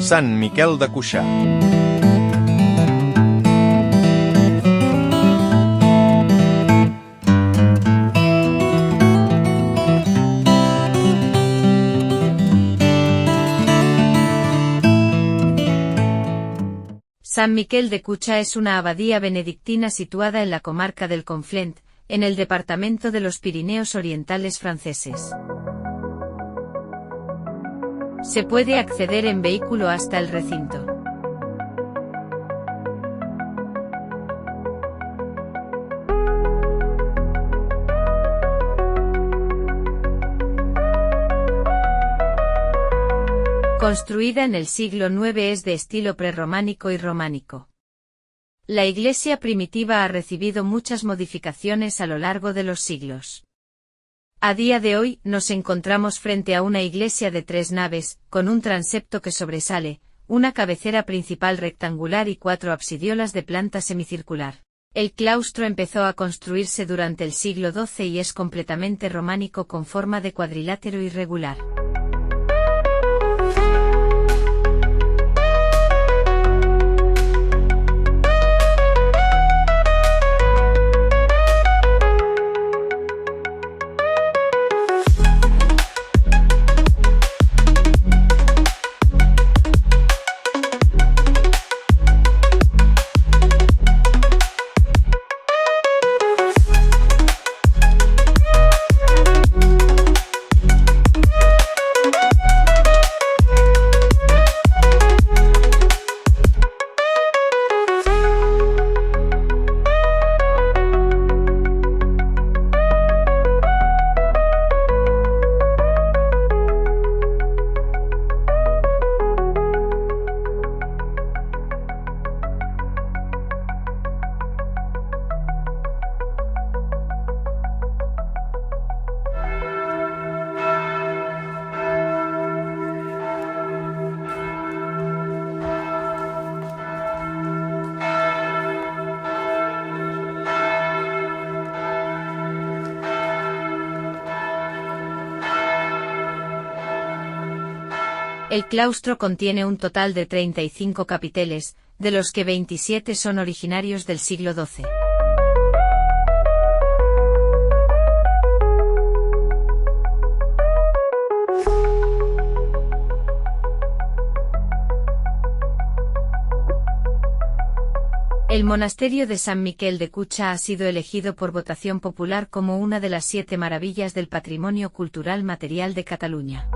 Sant Miquel de Cuixà. Sant Miquel de Cuixà es una abadía benedictina situada en la comarca del Conflent, en el departamento de los Pirineos Orientales franceses. Se puede acceder en vehículo hasta el recinto. Construida en el siglo IX, es de estilo prerrománico y románico. La iglesia primitiva ha recibido muchas modificaciones a lo largo de los siglos. A día de hoy, nos encontramos frente a una iglesia de 3 naves, con un transepto que sobresale, una cabecera principal rectangular y 4 absidiolas de planta semicircular. El claustro empezó a construirse durante el siglo XII y es completamente románico con forma de cuadrilátero irregular. El claustro contiene un total de 35 capiteles, de los que 27 son originarios del siglo XII. El monasterio de Sant Miquel de Cuixà ha sido elegido por votación popular como una de las 7 maravillas del patrimonio cultural material de Cataluña.